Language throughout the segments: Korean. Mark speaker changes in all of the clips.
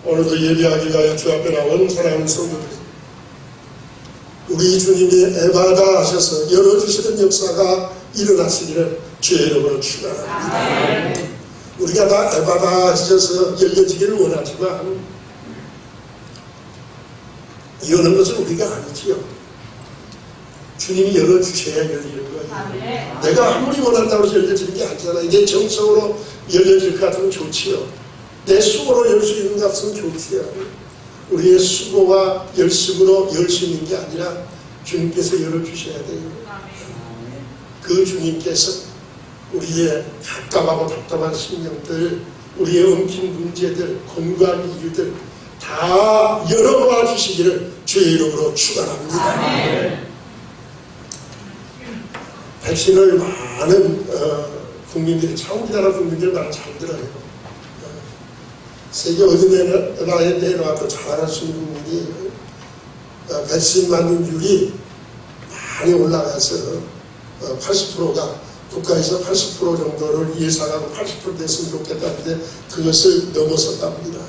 Speaker 1: 오늘도 예배하기 위하여 주 앞에 나온 사랑하는 성도들, 우리 주님이 에바다 하셔서 열어주시는 역사가 일어나시기를 주의 이름으로 축원합니다. 우리가 다 에바다 하셔서 열려지기를 원하지만 여는 것은 우리가 아니지요. 주님이 열어주셔야 열리는 거예요. 내가 아무리 원한다고 해서 열려지는 게 아니잖아요. 내 정성으로 열려질 것 같으면 좋지요. 내 수고로 열 수 있는 것 같으면 좋지요. 우리의 수고와 열심으로 열 수 있는 게 아니라 주님께서 열어주셔야 돼요. 그 주님께서 우리의 답답하고 답답한 심령들, 우리의 엉킨 문제들, 공부할 일들 다 열어놓아 주시기를 주의 이름으로 축원합니다. 백신을 많은 국민들이, 참 우리나라 국민들 말 잘 들어요. 세계 어디 내놔도 잘할 수 있는 국민이 백신 맞는율이 많이 올라가서 80%가 국가에서 80% 정도를 예상하고 80% 됐으면 좋겠다는데 그것을 넘어섰답니다.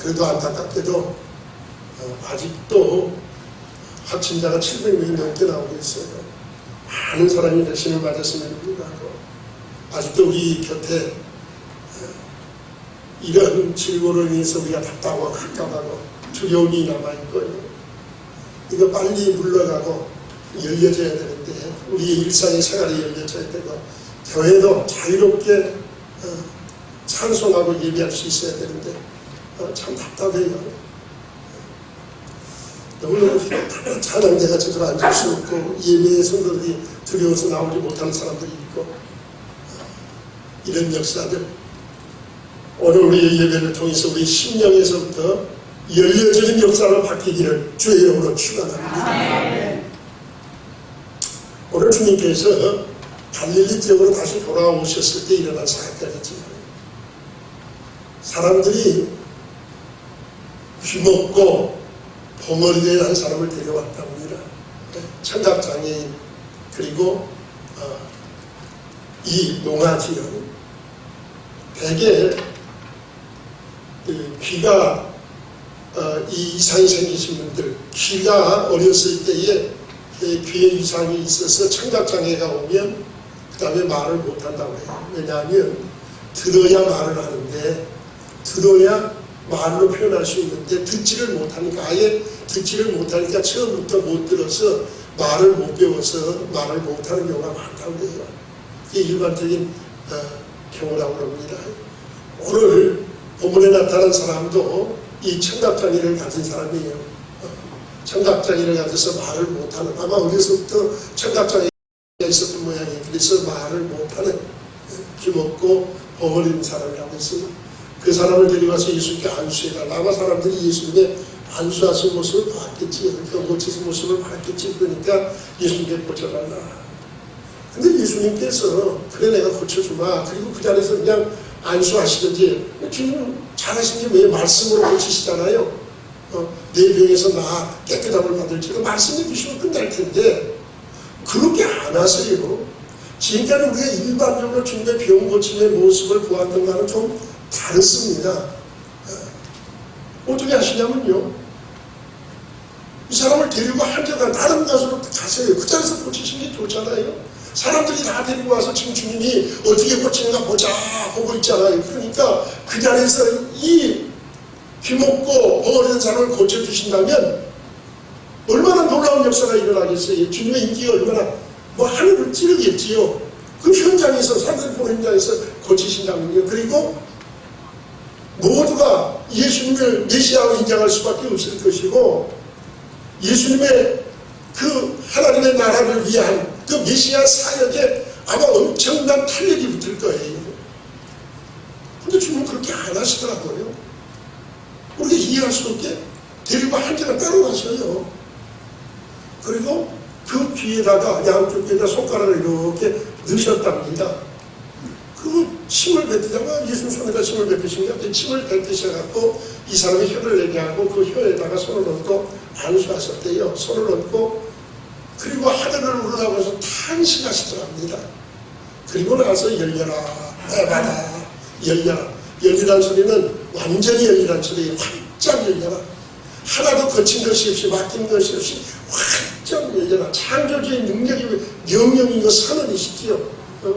Speaker 1: 그래도 안타깝게도 아직도 확진자가 700명이 넘게 나오고 있어요. 많은 사람이 백신을 맞았음에도 불구하고 아직도 우리 곁에 이런 질고로 인해서 우리가 답답하고 깝깝하고 두려움이 남아있고요. 이거 빨리 물러가고 열려져야 되는데 우리의 일상의 생활이 열려져야 되고 교회도 자유롭게 찬송하고 예배할 수 있어야 되는데 참 답답해요. 너무너무 찬양대가 제대로 앉을 수 없고 예배의 성도들이 두려워서 나오지 못하는 사람들이 있고 이런 역사들 오늘 우리의 예배를 통해서 우리 심령에서부터 열려지는 역사로 바뀌기를 주의 이름으로 축원합니다. 오늘 주님께서 갈릴리 지역으로 다시 돌아오셨을 때 일어난 사건이지. 사람들이 귀먹고 봉어리에 한 사람을 데려왔답니다. 청각장애인 그리고 이 농아지연 대개 귀가 이 이상이 생기신 분들, 귀가 어렸을 때에 귀에 이상이 있어서 청각장애가 오면 그 다음에 말을 못한다고 해요. 왜냐하면 들어야 말을 하는데 들어야 말로 표현할 수 있는데 듣지를 못하니까 아예 듣지를 못하니까 처음부터 못 들어서 말을 못 배워서 말을 못하는 경우가 많다고 해요. 이게 일반적인 경우라고 합니다. 오늘 본문에 나타난 사람도 이 청각장애를 가진 사람이에요. 청각장애를 가져서 말을 못하는, 아마 어려서부터 청각장애가 있었던 모양이에요. 그래서 말을 못하는 귀먹고 벙어리는 사람이라고 했어요. 그 사람을 데려가서 예수님께 안수해달라. 아마 사람들이 예수님의 안수하신 모습을 봤겠지, 고치신 모습을 봤겠지. 그러니까 예수님께 고쳐달라. 근데 예수님께서 그래 내가 고쳐주마. 그리고 그 자리에서 그냥 안수하시든지, 주님 잘하신 게 왜 말씀으로 고치시잖아요. 내 병에서 나 깨끗함을 받을지도 말씀해 주시면 끝날 텐데 그렇게 안 하세요. 지금까지 우리가 일반적으로 주님의 병 고침의 모습을 보았던 것과는 좀 다르습니다. 어떻게 하시냐면요, 이 사람을 데리고 한적한 다른 곳으로 가세요. 그 자리에서 고치시는 게 좋잖아요. 사람들이 다 데리고 와서 지금 주님이 어떻게 고치는가 보자 하고 있잖아요. 그러니까 그 자리에서 이 귀먹고 벙어리는 사람을 고쳐주신다면 얼마나 놀라운 역사가 일어나겠어요. 주님의 인기가 얼마나 하늘을 찌르겠지요. 그 현장에서, 사람들이 보는 현장에서 고치신다면요. 그리고 모두가 예수님을 메시아로 인정할 수밖에 없을 것이고 예수님의 그 하나님의 나라를 위한 그 메시아 사역에 아마 엄청난 탄력이 붙을 거예요. 근데 주님은 그렇게 안 하시더라고요. 우리가 이해할 수 없게 데리고 한정을 따로 가셔요. 그리고 그 귀에다가 양쪽 귀에다 손가락을 이렇게 넣으셨답니다. 그 침을 뱉으다가 예수님 손에다 침을 뱉으신가? 침을 뱉으셔갖고 이 사람이 혀를 내게 하고 그 혀에다가 손을 얹고 안수하셨대요. 손을 얹고 그리고 하늘을 우러나보면서 탄식하시더랍니다. 그리고 나서 열려라 에바다 열려라. 열리란 소리는 완전히 열리란 소리예요. 활짝 열려라. 하나도 거친 것이 없이 맡긴 것이 없이 활짝 열려라. 창조주의 능력이 명령이고 선언이시지요.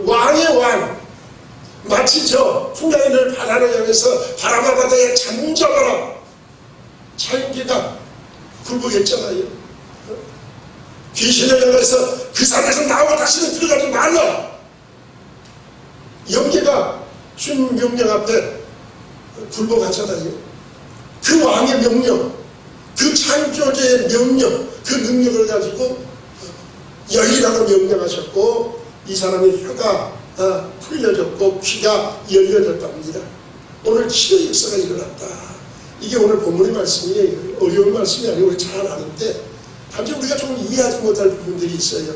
Speaker 1: 왕의 왕. 마치 저 풍랑이를 바다를 향해서 바람아 바다에 잠잠하라. 자연계가 굴복했잖아요. 귀신을 향해서 그 산에서 나와 다시는 들어가지 말라. 영계가 주님 명령 앞에 굴복하잖아요. 그 왕의 명령, 그 창조주의 명령, 그 능력을 가지고 열리라고 명령하셨고 이 사람의 혀가 풀려졌고 귀가 열려졌답니다. 오늘 치료 역사가 일어났다. 이게 오늘 본문의 말씀이에요. 어려운 말씀이 아니고 우리 잘 아는데 단지 우리가 좀 이해하지 못할 부분들이 있어요.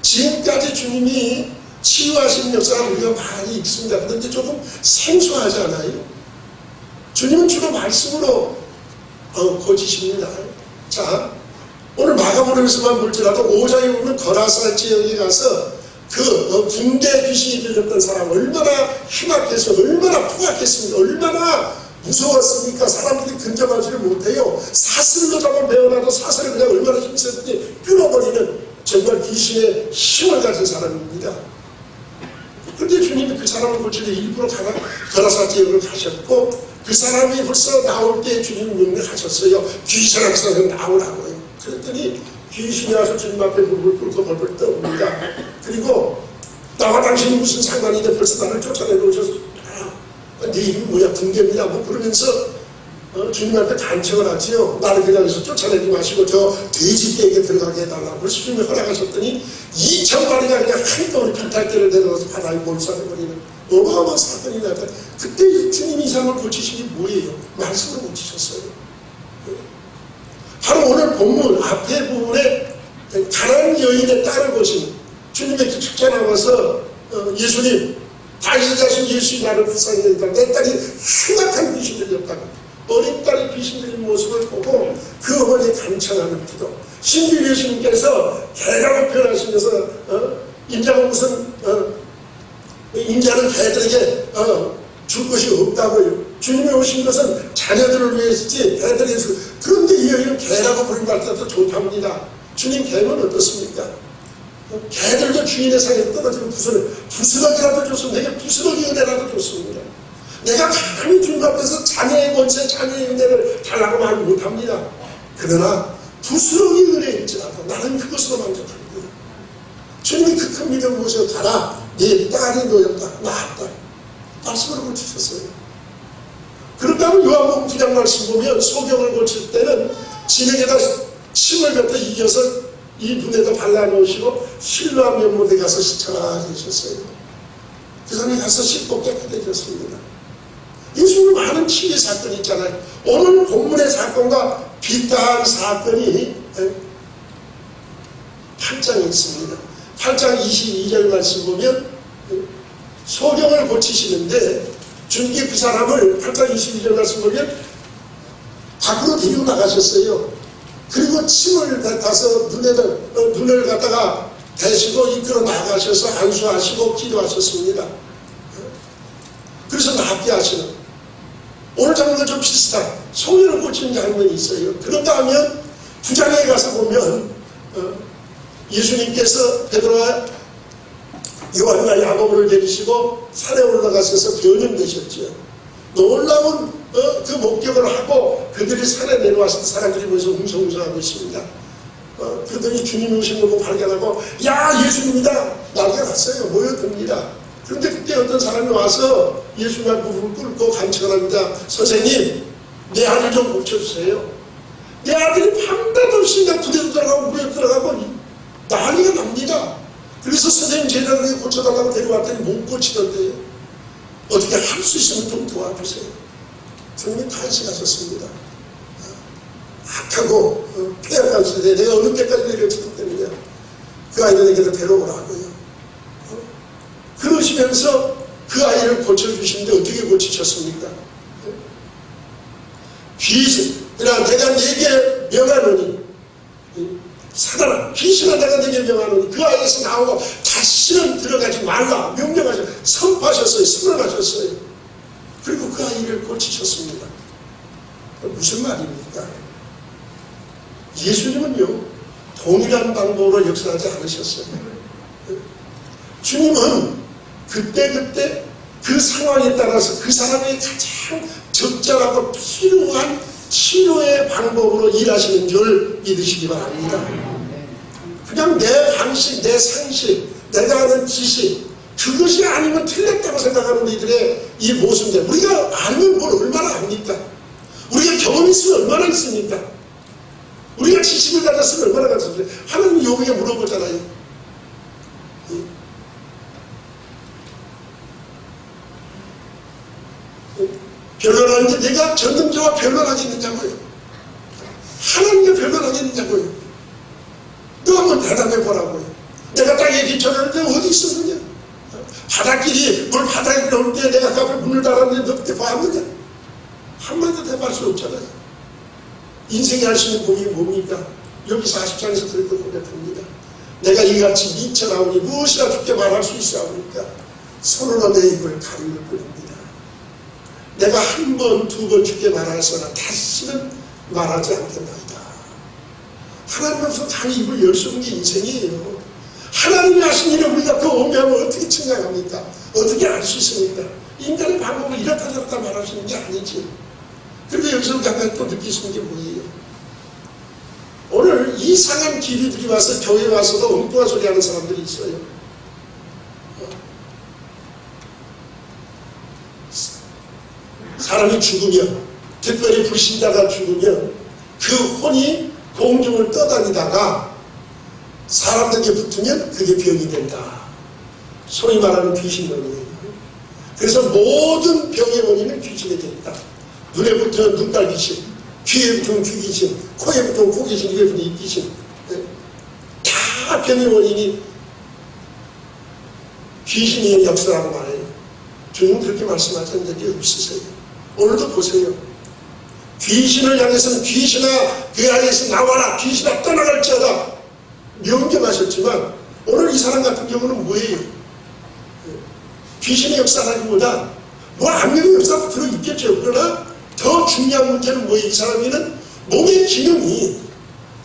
Speaker 1: 지금까지 주님이 치유하신 역사가 우리가 많이 있습니다. 그런데 조금 생소하지 않아요? 주님은 주로 말씀으로 고치십니다. 자, 오늘 마가복음에서만 볼지라도 5장에 보면 거라사 지역에 가서 그 군대 귀신이 들렸던 사람 얼마나 흉악해서 얼마나 포악했습니까? 얼마나 무서웠습니까? 사람들이 근접하지를 못해요. 사슬로 잡아 베어놔도 사슬을 그냥 얼마나 힘쓰든지 끊어버리는 정말 귀신의 힘을 가진 사람입니다. 그런데 주님이 그 사람을 고치려 일부러 거라사 지역을 가셨고 그 사람이 벌써 나올 때 주님이 명령하셨어요. 귀신한 사람은 나오라고요. 그랬더니 귀신이 와서 주님 앞에 무릎을 꿇고 벌벌 떠옵니다. 그리고 나와 당신이 무슨 상관인데 벌써 나를 쫓아내놓으셔서 네 이름이 뭐야? 등대입니다. 뭐 그러면서 주님 앞에 간청을 하지요. 나를 그냥 해서 쫓아내지 마시고 저 돼지떼에게 들어가게 해달라고. 그래서 주님이 허락하셨더니 2,000마리가 그냥 한꺼번에 비탈대를 내려가서 바다에 몰살해버리는 어마어마한 사건이 나타. 그때 주님이 이 사람을 고치신 게 뭐예요? 말씀으로 고치셨어요. 바로 오늘 본문 앞에 부분에 가난한 여인의 딸을 보신 주님의 축제 나와서 예수님 다윗의 자손 예수의 나를 불쌍히 여기다 내 딸이 흉악한 귀신 들렸다고 어린 딸이 귀신 들린 모습을 보고 그 어머니의 간청하는 기도 신비 예수님께서 개라고 표현하시면서 인자가 무슨 인자는 개들에게 줄 것이 없다고요. 주님이 오신 것은 자녀들을 위해서지 개들이 위해서. 그런데 이 여인은 개라고 부름받을 때도 좋답니다. 주님 개는 어떻습니까? 개들도 주인의 상에 떨어지는 부스러기라도 좋습니다. 내가 부스러기 은혜라도 좋습니다. 내가 감히 주님 앞에서 자녀의 권세, 자녀의 은혜를 달라고 말 못합니다. 그러나 부스러기 은혜일지라도 나는 그것으로 만족합니다. 주님이 그 큰 믿음을 보셔 가라. 네 딸이 놓였다. 나았다. 말씀으로 고치셨어요. 그런다면 요한복음 9장 말씀 보면 소경을 고칠 때는 진에게다 침을 뱉어 이겨서 이 눈에다 발라놓으시고 실로암 연못에 가서 씻어라 하셨어요. 그 사람이 가서 씻고 깨끗해졌습니다. 예수님 많은 치유의 사건이 있잖아요. 오늘 본문의 사건과 비슷한 사건이 8장에 있습니다. 8장 22절 말씀 보면 소경을 고치시는데 주님이 그 사람을 8장 22절 말씀 보면 밖으로 데리고 나가셨어요. 그리고 침을 뱉어서 눈을 갖다가 대시고 이끌어 나가셔서 안수하시고 기도하셨습니다. 그래서 낫게 하시는 오늘 장면과 좀 비슷한 소경을 고치는 장면이 있어요. 그런가 하면 9장에 가서 보면 예수님께서 베드로와 요한과 야고보를 데리시고 산에 올라가셔서 변형되셨지요. 놀라운 그 목격을 하고 그들이 산에 내려왔을 때 사람들이 모여서 웅성웅성하고 있습니다. 그들이 주님이 오신 걸 발견하고 야 예수님이다 난리가 났어요. 모여듭니다. 그런데 그때 어떤 사람이 와서 예수님 앞에 무릎을 꿇고 간청을 합니다. 선생님 내 아들 좀 고쳐주세요. 내 아들이 밤낮 없이 나 불에도 들어가고 물에도 들어가고 난리가 납니다. 그래서 선생님 제자들에게 고쳐달라고 데려왔더니 못 고치던데요. 어떻게 할 수 있으면 좀 도와주세요. 주님이 탄식하셨습니다. 악하고 폐역한 세대에 내가 어느 때까지 내려쳤기 때문에 그 아이들에게도 데려오라고요. 그러시면서 그 아이를 고쳐주시는데 어떻게 고치셨습니까? 귀신, 내가 네게 명하노니 사단아 귀신아 내가 네게 명하노니 그 아이에서 나오고 다시는 들어가지 말라 명령하셨어요. 선포하셨어요. 선언하셨어요. 고치셨습니다. 무슨 말입니까? 예수님은요, 동일한 방법으로 역사하지 않으셨어요. 주님은 그때그때 그 상황에 따라서 그 사람의 가장 적절하고 필요한 치료의 방법으로 일하시는 줄 믿으시기 바랍니다. 그냥 내 방식, 내 상식, 내가 아는 지식, 그것이 아니면 틀렸다고 생각하는 이들의 이 모습인데, 우리가 알면 뭘 얼마나 압니까? 우리가 경험이 있으면 얼마나 있습니까? 우리가 지식을 가졌으면 얼마나 가졌어요? 하나님 욥에게 물어보잖아요. 변론하는데 내가 전능자와 변론하겠느냐고요. 하나님과 변론하겠느냐고요. 너 한번 대답해보라고요. 내가 땅에 기초하는데 어디 있었느냐? 바닷길이 물 바닥에 나올 때 내가 그 앞에 문을 달았는데 너 그때 봤느냐? 한마디도 대답할 수 없잖아요. 인생이 할 수 있는 고민이 뭡니까? 여기 40장에서 그렇게 고백합니다. 내가 이같이 미쳐나오니 무엇이나 죽게 말할 수 있사오니까 손으로 내 입을 가리울 뿐입니다. 내가 한 번, 두 번 죽게 말하였으나 다시는 말하지 않겠나이다. 하나님 앞에서 다 입을 열 수 없는 게 인생이에요. 하나님이 하신 일을 우리가 그 오명을 어떻게 측량합니까? 어떻게 알 수 있습니까? 인간의 방법을 이렇다 저렇다 말하시는 게 아니지. 그런데 여기서 약간 또 느낄 수 있는 게 뭐예요? 오늘 이상한 기류들이 와서 교회에 와서도 엉뚱한 소리 하는 사람들이 있어요. 사람이 죽으면, 특별히 불신자가 죽으면 그 혼이 공중을 떠다니다가 사람들에게 붙으면 그게 병이 된다. 소위 말하는 귀신론이에요. 그래서 모든 병의 원인은 귀신에 된다. 눈에 붙으면 눈깔 귀신, 귀에 붙으면 귀 귀신, 코에 붙으면 코 귀신, 입에 붙으면 입 귀신. 다 병의 원인이 귀신의 역사라고 말해요. 주님 그렇게 말씀하신 적이 없으세요. 오늘도 보세요. 귀신을 향해서는 귀신아 그 안에서 나와라, 귀신아 떠나갈지어다 명령하셨지만 오늘 이 사람 같은 경우는 뭐예요? 귀신의 역사라기보다 뭐 악령의 역사도 들어있겠죠. 그러나 더 중요한 문제는 뭐예요? 이 사람에는 몸의 기능이,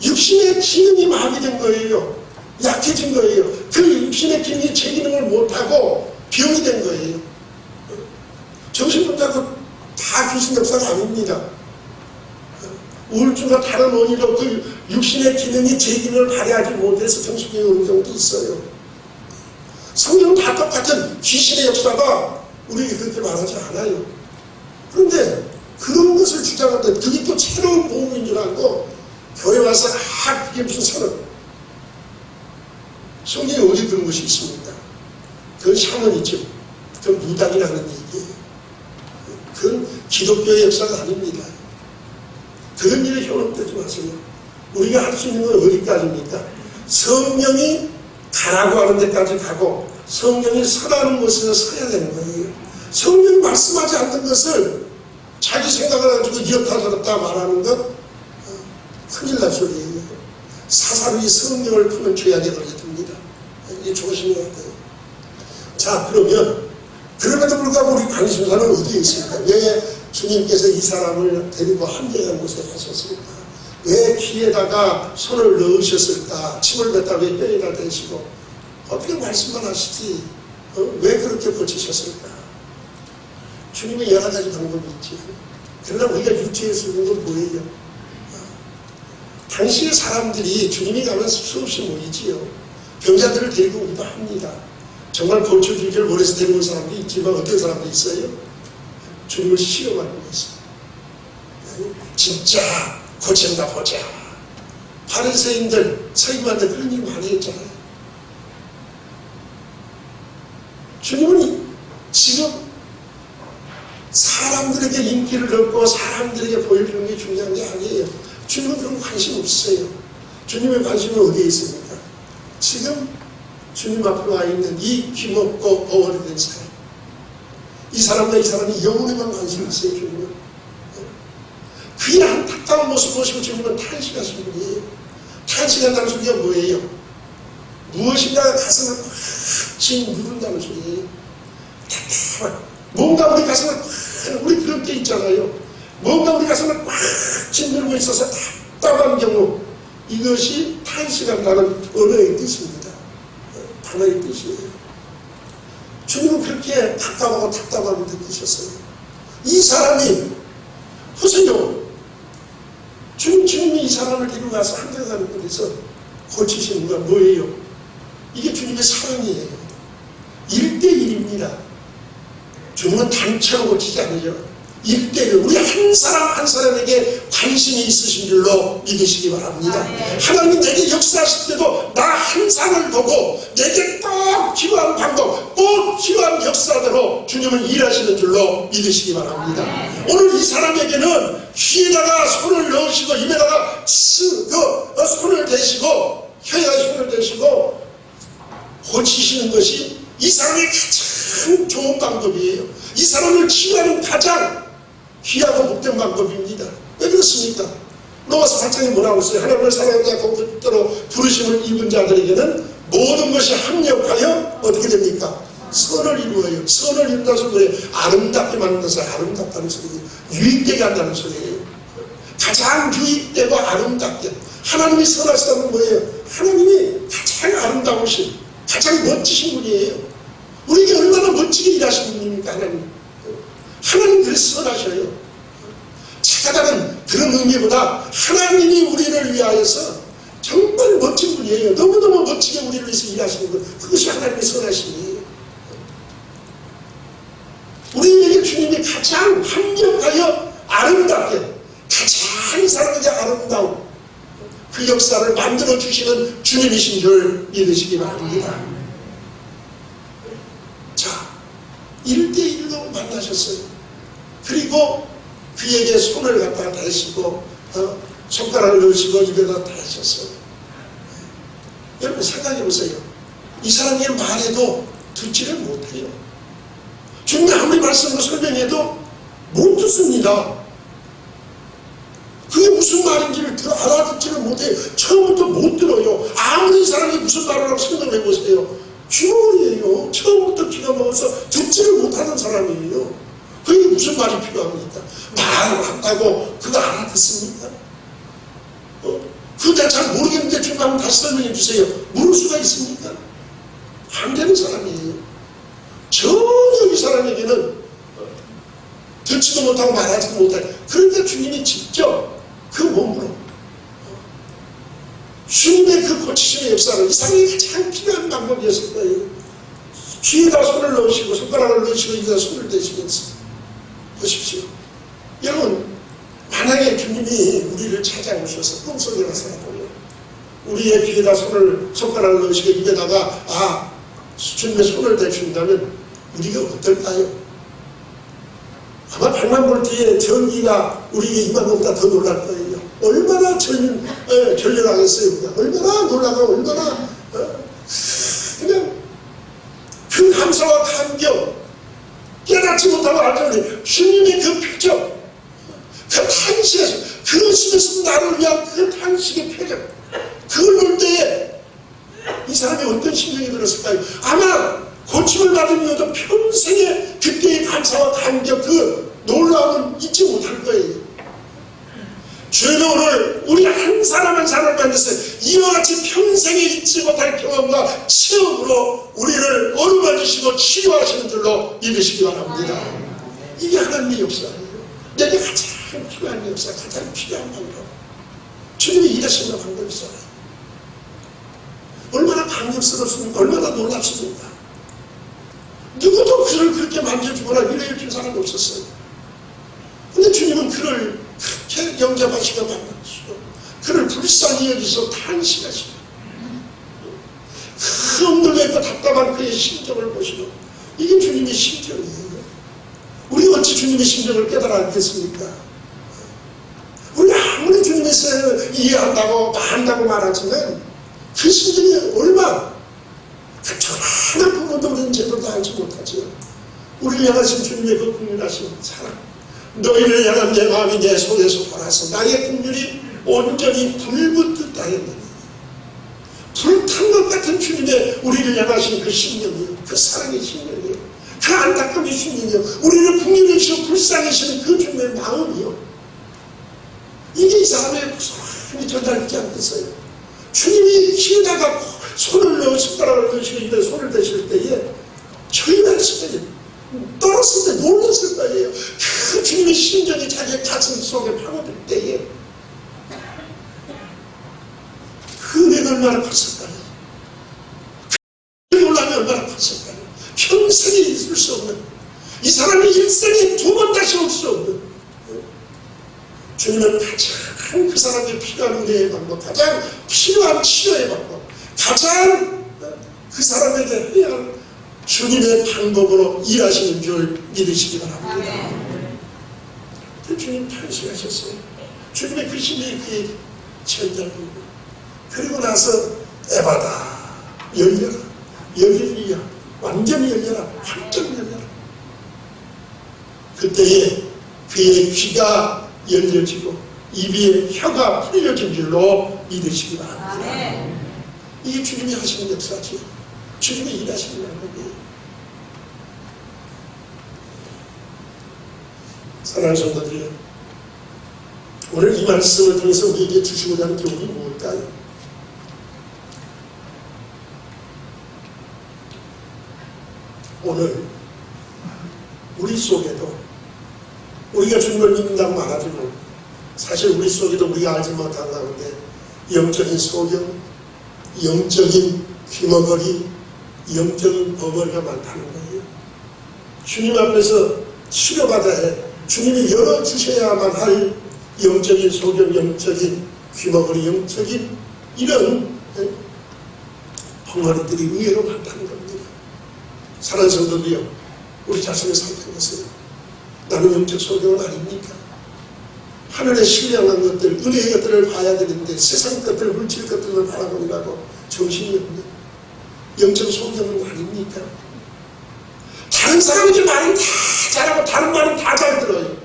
Speaker 1: 육신의 기능이 마비된 거예요. 약해진 거예요. 그 육신의 기능이 제 기능을 못하고 병이 된 거예요. 정신분자도 다 귀신 역사가 아닙니다. 우울증과 다른 원인으로 그 육신의 기능이 제 기능을 발휘하지 못해서 정신병이 오는 경우도 있어요. 성경은 다 똑같은 귀신의 역사가 우리에게 그렇게 말하지 않아요. 그런데 그런 것을 주장할 때 그게 또 새로운 보험인 줄 알고 교회 와서 그게 무슨 사람 성경에 어디 그런 것이 있습니까? 그건 샤머니즘, 그건 무당이라는 얘기예요. 그건 기독교의 역사가 아닙니다. 그런 일에 현혹되지 마세요. 우리가 할 수 있는 건 어디까지입니까? 성령이 가라고 하는 데까지 가고 성령이 서라는 곳에서 서야 되는 거예요. 성령이 말씀하지 않는 것을 자기 생각을 가지고 이렇다 저렇다 말하는 것 큰일 날 소리예요. 사사로이 성령을 푸는 죄악에 걸려듭니다. 이게 조심해야 돼요. 자, 그러면 그럼에도 불구하고 우리 관심사는 어디에 있습니까? 왜 주님께서 이 사람을 데리고 한적한 곳에 가셨을까? 왜 귀에다가 손을 넣으셨을까? 침을 뱉다 왜 뼈에다 대시고 어떻게 말씀만 하시지? 왜 그렇게 고치셨을까? 주님의 여러 가지 방법이 있지. 그러나 우리가 유추할 수 있는 건 뭐예요? 당시의 사람들이 주님이 가면 수없이 모이지요. 병자들을 데리고 오기도 합니다. 정말 고쳐주기를 원해서 데리고 온 사람도 있지만 어떤 사람도 있어요? 주님을 시험하기 위해서. 진짜 고친다 보자. 바리새인들, 서기관들 그런 일 많이 했잖아요. 주님은 지금 사람들에게 인기를 얻고 사람들에게 보여주는 게 중요한 게 아니에요. 주님은 그런 관심 없으세요. 주님의 관심은 어디에 있습니까? 지금 주님 앞에 와 있는 이 귀먹고 어울이 된 사람, 이 사람과 이 사람이 영혼에만 관심이 있어요. 주님은 그의 안타까운 모습 보시고 주님은 탄식하시는 분이에요. 탄식한다는 소리가 뭐예요? 무엇인가 가슴을 꽉 누른다는 소리예요. 답답한 뭔가 우리 가슴을 꽉, 우리 그런 게 있잖아요. 뭔가 우리 가슴을 꽉 짓누르고 있어서 답답한 경우, 이것이 탄식한다는 언어의 뜻입니다. 단어의 뜻이에요. 주님은 그렇게 답답하고 답답함을 느끼셨어요. 이 사람이, 보세요. 주님이 이 사람을 데리고 가서 한정하는 곳에서 고치시는 건 뭐예요? 이게 주님의 사랑이에요. 1대1입니다. 주님은 단체로 고치지 않으죠. 1대1, 우리 한 사람 한 사람에게 관심이 있으신 줄로 믿으시기 바랍니다. 하나님 내게 역사하실 때도 나 한 사람을 보고 내게 꼭 필요한 방법, 꼭 필요한 역사대로 주님은 일하시는 줄로 믿으시기 바랍니다. 오늘 이 사람에게는 귀에다가 손을 넣으시고 입에다가 손을 대시고 혀에다 손을 대시고 고치시는 것이 이 사람의 가장 좋은 방법이에요. 이 사람을 치유하는 가장 귀하고 복된 방법입니다. 왜 그렇습니까? 로마서 8장에 뭐라고 써요? 하나님을 사랑하는 자고 그대로 부르심을 입은 자들에게는 모든 것이 합력하여 어떻게 됩니까? 선을 이루어요. 선을 이룬다는 소리예요. 아름답게 만든다서 아름답다는 소리예요. 유익되게 한다는 소리예요. 가장 유익되고 아름답게. 하나님이 선하시다는 뭐예요? 하나님이 가장 아름다우신, 가장 멋지신 분이에요. 우리에게 얼마나 멋지게 일하신 분입니까? 하나님 그래서 선하셔요. 착하다는 그런 의미보다 하나님이 우리를 위하여서 정말 멋진 분이에요. 너무너무 멋지게 우리를 위해서 일하시는 분, 그것이 하나님의 선하심이에요. 우리에게 주님이 가장 합력하여 아름답게, 가장 사람에게 아름다운 그 역사를 만들어 주시는 주님이신 줄 믿으시기 바랍니다. 자, 1대1로 만나셨어요. 그리고 그에게 손을 갖다 대시고 손가락을 넣으시고 입에다 대셨어요. 여러분 생각해 보세요. 이 사람이 말해도 듣지를 못해요. 주님이 아무리 말씀으로 설명해도 못 듣습니다. 그게 무슨 말인지를 알아듣지를 못해요. 처음부터 못 들어요. 아무리 이 사람이 무슨 말을 하고 생각을 해보세요. 귀머리예요. 처음부터 귀가 먹어서 듣지를 못하는 사람이에요. 그게 무슨 말이 필요합니까? 말을 한다고 그거 알아듣습니까? 그거 잘 모르겠는데 주님 한번 다시 설명해 주세요. 물을 수가 있습니까? 안 되는 사람이에요. 전혀 이 사람에게는 듣지도 못하고 말하지도 못하고, 그런데 주님이 직접 그 몸으로 주님의 그 고치심의 역사를 이 사람이 가장 필요한 방법이었을 거예요. 귀에다 손을 넣으시고 손가락을 넣으시고 입에다 손을 대시면서 보십시오. 여러분, 만약에 주님이 우리를 찾아오셔서 꿈속에 나서라고요. 우리의 귀에다 손가락을 넣으시고 입에다가 주님의 손을 대신다면 우리가 어떨까요? 아마 100만 볼트의 전기가 우리에게 임한 것보다 더 놀랄 거예요. 얼마나 결렬하겠어요. 우리가. 얼마나 놀라고, 얼마나 그냥 그 감사와 감격, 깨닫지 못하고 알잖아요. 주님의 그 표정, 그 탄식에서, 그러시면서 나를 위한 그 탄식의 표정, 그걸 볼 때에 이 사람이 어떤 심정이 들었을까요? 아마 고침을 받은 이유도 평생에 그때의 감사와 감격, 그 놀라움은 잊지 못할 거예요. 주님은 오늘 우리 한 사람 한 사람을 만나서 이와 같이 평생에 잊지 못할 경험과 체험으로 우리를 어루만지시고 치유하시는 줄로 믿으시기 바랍니다. 이게 하나님의 역사예요. 내게 가장 필요한 역사, 가장 필요한 방법. 주님이 일하시는 방법이잖아요. 얼마나 감격스럽습니까? 얼마나 놀랍습니까? 누구도 그를 그렇게 만져주거나 위로해 준 사람이 없었어요. 근데 주님은 그를 그렇게 영접하시고 만나시고, 그를 불쌍히 여기서 탄식하시고, 그 없는 답답한 그의 심정을 보시고, 이게 주님의 심정이에요. 우리 어찌 주님의 심정을 깨달아 알겠습니까? 우리 아무리 주님에서 이해한다고 말하지만 그 심정이 얼마 그 조그마한 부분도 우리는 제대로 알지 못하죠. 우리를 향하신 주님의 그 국률하신 사랑, 너희를 향한 내 마음이 내 손에서 돌아서 나의 국률이 온전히 불붙듯 하였느니, 불탄 것 같은 주님의 우리를 향하신 그 심령이에요. 그 사랑의 심령이에요. 그 안타까운 주님이요, 우리를 국민을 주시고 불쌍히시는 그 주님의 마음이요, 이게 이 사람의 소원이 전달되지 않겠어요? 주님이 귀에다가 손을 넣어 손가락을 넣으시고 입에 손을 대실 때에 저희 말씀에 떨었을 때 놀랐을 거예요. 그 주님의 심정이 자기 가슴 속에 파고들 때에 그 은혜가 얼마나 컸을까요? 그 놀람이 얼마나 컸을까요? 평생에 있을 수 없는, 이 사람의 일생에 두 번 다시 올 수 없는, 주님은 가장 그 사람의 필요한 은혜의 방법, 가장 필요한 치료의 방법, 가장 그 사람에게 해야 할 주님의 방법으로 일하시는 줄 믿으시기 바랍니다. 그 주님 탄식하셨어요. 주님의 그 힘이 그의 전달이고, 그리고 나서 에바다, 열려라, 열리리야, 완전히 열려라, 활짝 열려라. 그때에 그의 귀가 열려지고 입의 혀가 풀려진 줄로 믿으시기 바랍니다. 이게 주님이 하시는 역사죠. 주님이 일하시는 방법이에요. 사랑하는 성도들이요, 오늘 이 말씀을 통해서 우리에게 주시고자 하는 교훈이 무엇일까요? 오늘 우리 속에도, 우리가 주님을 믿는다고 말하지만 사실 우리 속에도 우리가 알지 못한 가운데 영적인 소경, 영적인 귀머거리, 영적인 버거리가 많다는 거예요. 주님 앞에서 치료받아야 해, 주님이 열어주셔야만 할 영적인 소경, 영적인 귀머거리, 영적인 이런 벙어리들이 의외로 많다는 겁니다. 사랑하는 성도들이요, 우리 자신을 살펴보세요. 나는 영적 소경은 아닙니까? 하늘에 신령한 것들, 은혜의 것들을 봐야 되는데 세상 것들, 물질 것들을 바라보느라고 정신이 없는 영적 소경은 아닙니까? 다른 사람들 말은 다 잘하고 다른 말은 다 잘 들어요.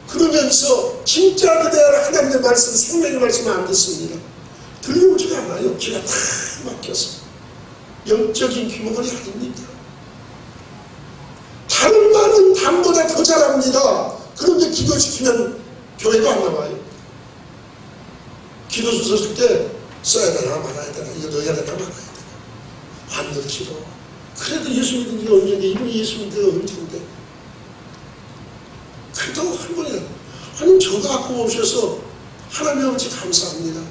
Speaker 1: 그러면서 진짜 그대로 하나님의 말씀, 생명의 말씀을 안 듣습니다. 들려오지가 않아요. 귀가 다 막혀서. 영적인 귀머거리 아닙니까? 다른 말은 담보다 더 잘합니다. 그런데 기도시키면 교회도 안 나와요. 기도서 쓸 때 써야 되나 말아야 되나, 이거 넣어야 되나 말아야 되나, 안 넣지도. 그래도 예수 믿은 지가 언젠데, 이분이 예수 믿은 지가 언젠데, 그래도 한 번에 하나님 저거 갖고 오셔서 하나님 아버지 감사합니다,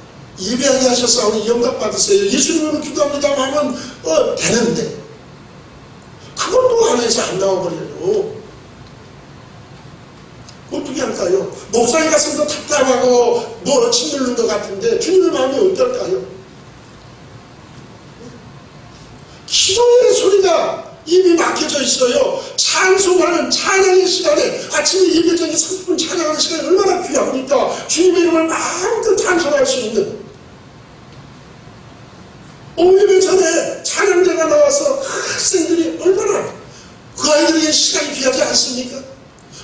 Speaker 1: 예배하게 하셔서 영광 받으세요, 예수님으로 기도합니다 하면 되는데 그것도 안 해서 안 나와버려요. 어떻게 할까요? 목사님 가서도 답답하고 뭐 짓누르는 것 같은데 주님의 마음이 어떨까요? 기도의 소리가 입이 막혀져 있어요. 찬송하는 찬양의 시간에, 아침에 예배전에 30분 찬양하는 시간이 얼마나 귀합니까? 주님의 이름을 마음껏 찬송할 수 있는, 오예배 전에 찬양대가 나와서 학생들이 얼마나, 그 아이들에게 시간이 귀하지 않습니까?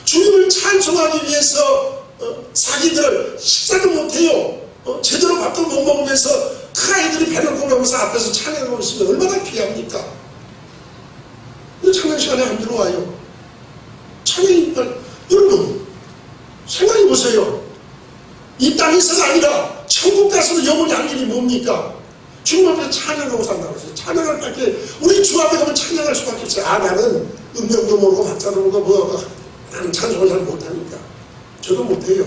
Speaker 1: 주님을 찬송하기 위해서 자기들 식사도 못해요. 제대로 밥도 못 먹으면서 그 아이들이 배를 고르면서 앞에서 찬양하고 있으면 얼마나 귀합니까? 근데 찬양 시간에 안 들어와요. 찬양이, 여러분 생각해보세요. 이 땅에서가 아니라 천국 가서도 영원히 할 일이 뭡니까? 주님 앞에서 찬양하고 산다고 했어요. 찬양할 밖에, 우리 주 앞에 가면 찬양할 수밖에 없어요. 나는 음명도 모르고 박자도 모르고 나는 찬송을 잘 못하니까. 저도 못해요.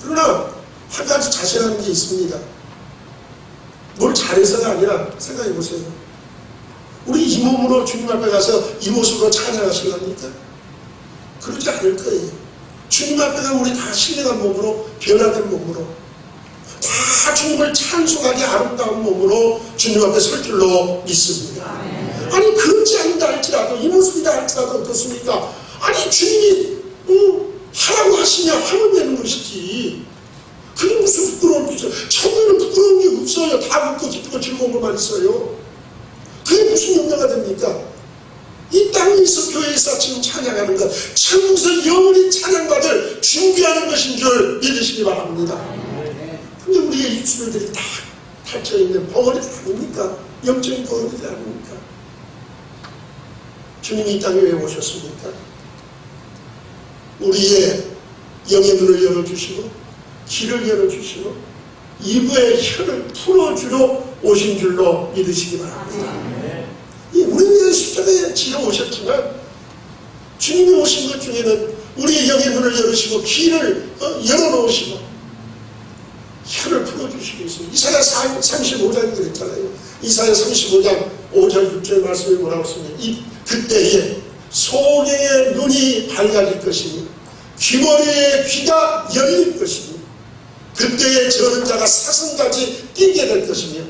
Speaker 1: 그러나 한 가지 자신하는 게 있습니다. 뭘 잘해서가 아니라, 생각해보세요. 우리 이 몸으로 주님 앞에 가서 이 모습으로 찬양하실랍니까? 그러지 않을 거예요. 주님 앞에 가면 우리 다 신령한 몸으로, 변화된 몸으로, 다 주님을 찬송하게 아름다운 몸으로 주님 앞에 설 줄로 믿습니다. 아니 그렇지 않다 할지라도, 이 모습이다 할지라도 어떻습니까? 아니 주님이 하라고 하시냐 하면 되는 것이지. 그게 무슨 부끄러운 게 있어요? 천국에는 부끄러운 게 없어요. 다 웃고 기쁘고 즐거운 것만 있어요. 그게 무슨 영광가 됩니까? 이 땅에서 교회에서 지금 찬양하는 것, 천국에서 영원히 찬양받을 준비하는 것인 줄 믿으시기 바랍니다. 근데 우리의 입술들이 다 닫혀있는 벙어리들 아닙니까? 영적인 벙어리들 아닙니까? 주님이 이 땅에 왜 오셨습니까? 우리의 영의 눈을 열어주시고 귀를 열어주시고 이브의 혀를 풀어주러 오신 줄로 믿으시기 바랍니다. 우리 위한 십자가에 지어 오셨지만 주님이 오신 것 중에는 우리의 영의 눈을 열으시고 귀를 열어놓으시고 혀를 풀어주시고 있어요. 이사야 35장이 그랬잖아요. 이사야 35장 5절 6절 말씀에 뭐라고 했습니까? 그때에 소경의 눈이 밝아질 것이니 귀머리의 귀가 열릴 것이니 그때에 저는 자가 사슴같이 뛰게 될 것이며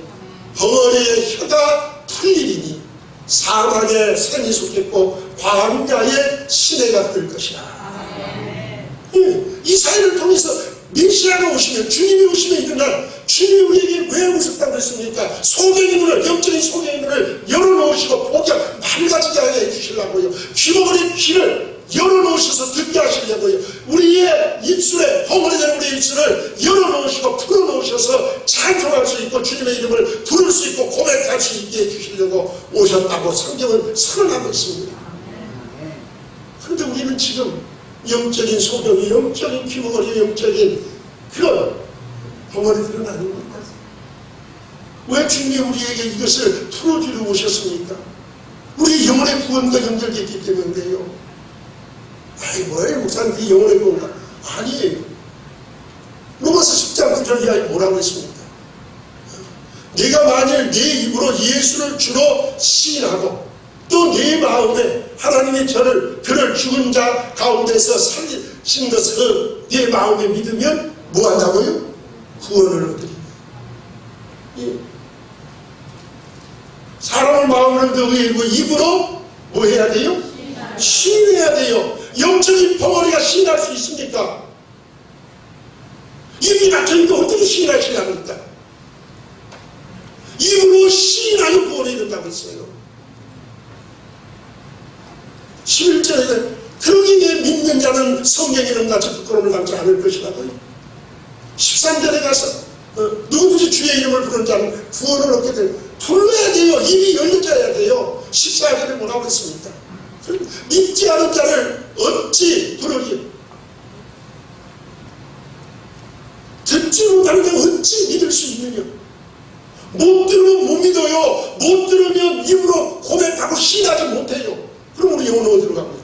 Speaker 1: 벙어리의 혀가 풀리리니 사막에 샘이 솟겠고 광야에 시내가 뜰 것이라. 이사야를 통해서 메시아가 오시면 주님이 오시면 이르날 주님이 우리에게 왜 오셨다고 했습니까? 소경의 눈을 영적인 소경의 눈을 열어놓으시고 보게 밝아지게 하게 해주시려고요. 귀머거리 귀를 열어놓으셔서 듣게 하시려고요. 우리의 입술에 벙어리된 우리의 입술을 열어놓으시고 풀어놓으셔서 찬송할 수 있고 주님의 이름을 부를 수 있고 고백할 수 있게 해주시려고 오셨다고 성경은 선언하고 있습니다. 그런데 우리는 지금 영적인 소경이 영적인 귀머거리 영적인 그런 벙어리들은 아닙니다. 왜 주님이 우리에게 이것을 풀어주려 오셨습니까? 우리 영혼의 구원과 연결됐기 때문인데요. 아이 뭐예요 목사님 그 영혼의 구원과 아니에요. 로마서 10장 9절 이하에 뭐라고 했습니까? 네가 만일 네 입으로 예수를 주로 시인하고 또 네 마음에 하나님의 그를 죽은 자 가운데서 살리신 것을 네 마음에 믿으면 뭐 한다고요? 구원을 얻으리니. 사람을 마음으로 의고 입으로 뭐 해야 돼요? 시인해야 돼요. 영적인 벙어리가 시인할 수 있습니까? 입이 닫혀있는데 어떻게 시인하시랍니까? 입으로 시인하여 구원을 이룬다고 했어요. 11절에 그러기에 믿는 자는 성경 이름 같이 부끄러움을 당치 않을 것이라고요. 13절에 가서 누구든지 주의 이름을 부르는 자는 구원을 얻게 돼요. 불러야 돼요. 입이 열려져야 돼요. 14절에 뭐라고 했습니까? 믿지 않은 자를 어찌 부르리? 듣지 못하는 자 어찌 믿을 수 있느냐? 못 들으면 못 믿어요. 못 들으면 입으로 고백하고 시인하지 못해요. 그럼 우리 영혼은 어디로 갑니까?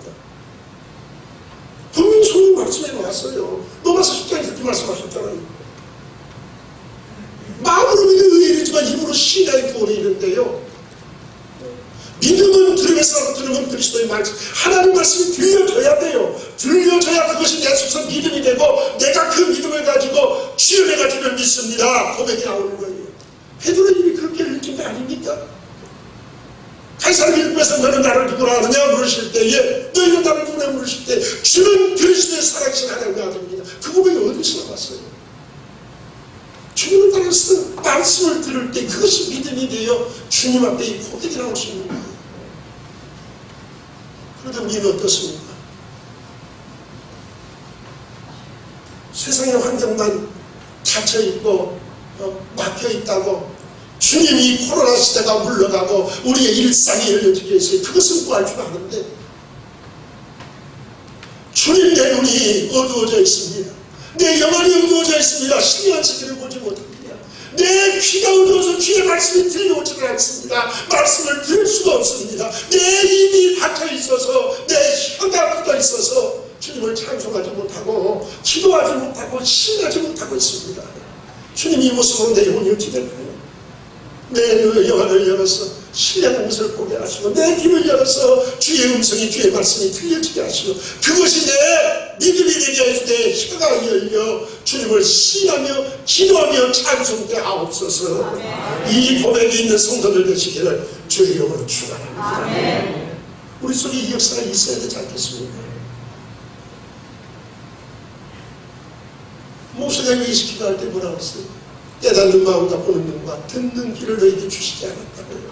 Speaker 1: 분명히 성경 말씀에 나왔어요. 로마서 10장에 그렇게 말씀하셨잖아요. 마음으로 믿는 의인이지만 입으로 시인하여 구원이 이른데요. 믿음은 들으면서 들으면 그리스도의 말씀 하나님 말씀이 들려져야 돼요. 들려져야 그것이 내 속에서 믿음이 되고 내가 그 믿음을 가지고 주여 내가 주를 믿습니다 고백이 나오는 거예요. 베드로님이 그렇게 느낀 게 아닙니까? 가이사를 일구에서 너는 나를 누구라 하느냐 물으실 때에 너희는 나를 누구냐 물으실 때 주는 그리스도의 살아계신 하나님의 아들입니다. 그 고백이 어디서 나왔어요? 주님을 따라서 말씀을 들을 때 그것이 믿음이 되어 주님 앞에 이 고백이 나올 수 있는 거예요. 그런데 우리는 어떻습니까? 세상의 환경만 닫혀있고 막혀있다고 주님이 코로나 시대가 물러가고 우리의 일상이 열려지게 했어요. 그것은 구할 줄 아는데 주님 내 눈이 어두워져 있습니다. 내 영안이 어두워져 있습니다. 신령한 세계를 보지 못합니다. 내 귀가 어두워서 주의 말씀이 들려오지는 않습니다. 말씀을 들을 수가 없습니다. 내 입이 닫혀 있어서 내 혀가 굳어 있어서 주님을 찬송하지 못하고 기도하지 못하고 신하지 못하고 있습니다. 주님이 이 모습으로 내 영혼이 어찌 될까요? 내 영혼을 열어서 신령한 것을 보게 하시고 내 귀를 열어서 주의 음성이 주의 말씀이 들려지게 하시고 그것이 내 믿음이 되게 해서 내 혀가 열려 주님을 신하며 기도하며 찬송케 하옵소서. 이 고백이 있는 성도들 되시기를 주의 이름으로 축원합니다. 우리 속에 이 역사가 있어야 되지 않겠습니까? 모세가 예수기도 할 때 뭐라고 했어요? 깨닫는 마음과 보는 눈과 듣는 귀를 너희에게 주시지 않았다고요.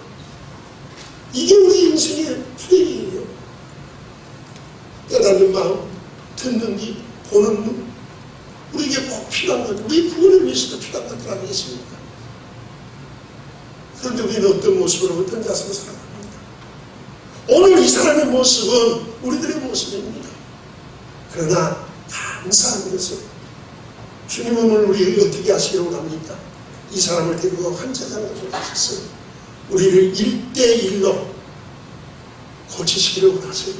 Speaker 1: 이게 우리 인생의 플레이예요. 깨닫는 마음, 듣는 귀, 보는 눈, 우리에게 꼭 필요한 것, 우리 구원을 위해서도 필요한 것들 오늘 이 사람의 모습은 우리들의 모습입니다. 그러나 감사한 것은 주님은 오늘 우리를 어떻게 하시려고 합니까? 이 사람을 데리고 환자장을 가셨어요. 우리를 1대1로 고치시기를 원하세요.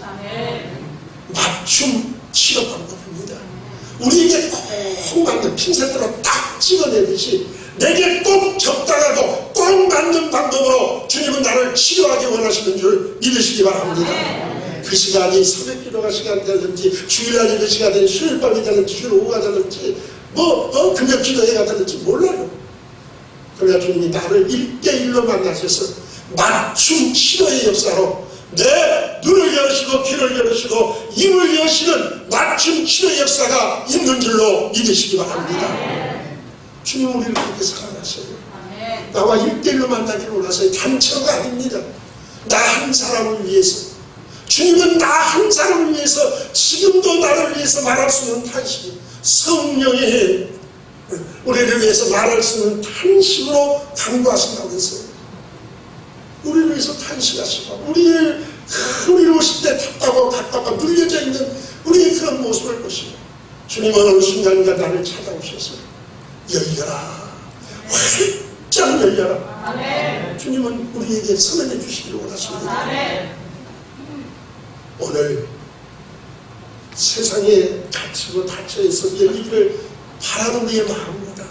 Speaker 1: 맞춤 치료 방법입니다. 우리에게 꼭 맞는 핀셋으로 딱 찍어내듯이 내게 꼭 적당하고 꼭 맞는 방법으로 주님은 나를 치료하기 원하시는 줄 믿으시기 바랍니다. 그 시간이 새벽 기도가 시간이 되든지 주일날이 그 시간이 수요일밤이 되든지 수요일 오후가 되든지 금요 기도회가 되든지 몰라요. 그러나 주님이 나를 1대1로 만나셔서 맞춤 치료의 역사로 내 눈을 열으시고 귀를 열으시고 입을 여시는 맞춤 치료의 역사가 있는 줄로 믿으시기 바랍니다. 주님은 우리를 그렇게 사랑하셔요. 나와 1대1로 만나기를 원하세요. 단체가 아닙니다. 나 한 사람을 위해서, 주님은 나 한 사람을 위해서 지금도 나를 위해서 말할 수 있는 탄식, 성령의 우리를 위해서 말할 수 있는 탄식으로 강구하신다고 했어요. 우리를 위해서 탄식하시고 우리를 오실 때 답답하고 눌려져 있는 우리의 그런 모습을 보시고 주님은 어느 순간인가 나를 찾아오셔서 열려라, 활짝 열려라. 아멘. 주님은 우리에게 선언해 주시기를 원하십니다. 아멘. 오늘 세상에 갇히고 닫혀있어 열리기를 바라는 우리의 마음입니다.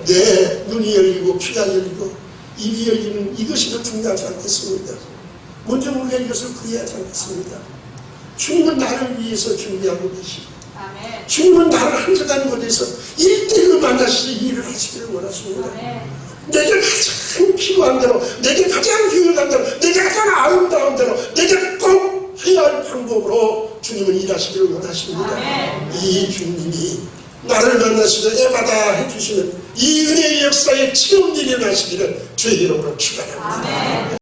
Speaker 1: 내 눈이 열리고 귀가 열리고 입이 열리는 이것이 더 중요하지 않겠습니까? 먼저 우리가 이것을 구해야지 않겠습니까? 주님은 나를 위해서 준비하고 계시고 주님은 나를 한적한 곳에서 1대1로 만나시서 일을 하시기를 원하십니다. 내게 가장 필요한 대로, 내게 가장 유용한 대로, 내게 가장 아름다운 대로, 내게 꼭 해야 할 방법으로 주님은 일하시기를 원하십니다. 이 주님이 나를 만나시고 애마다 해주시는 이 은혜의 역사에 체험이 일어나시기를 주의 이름으로 축원합니다.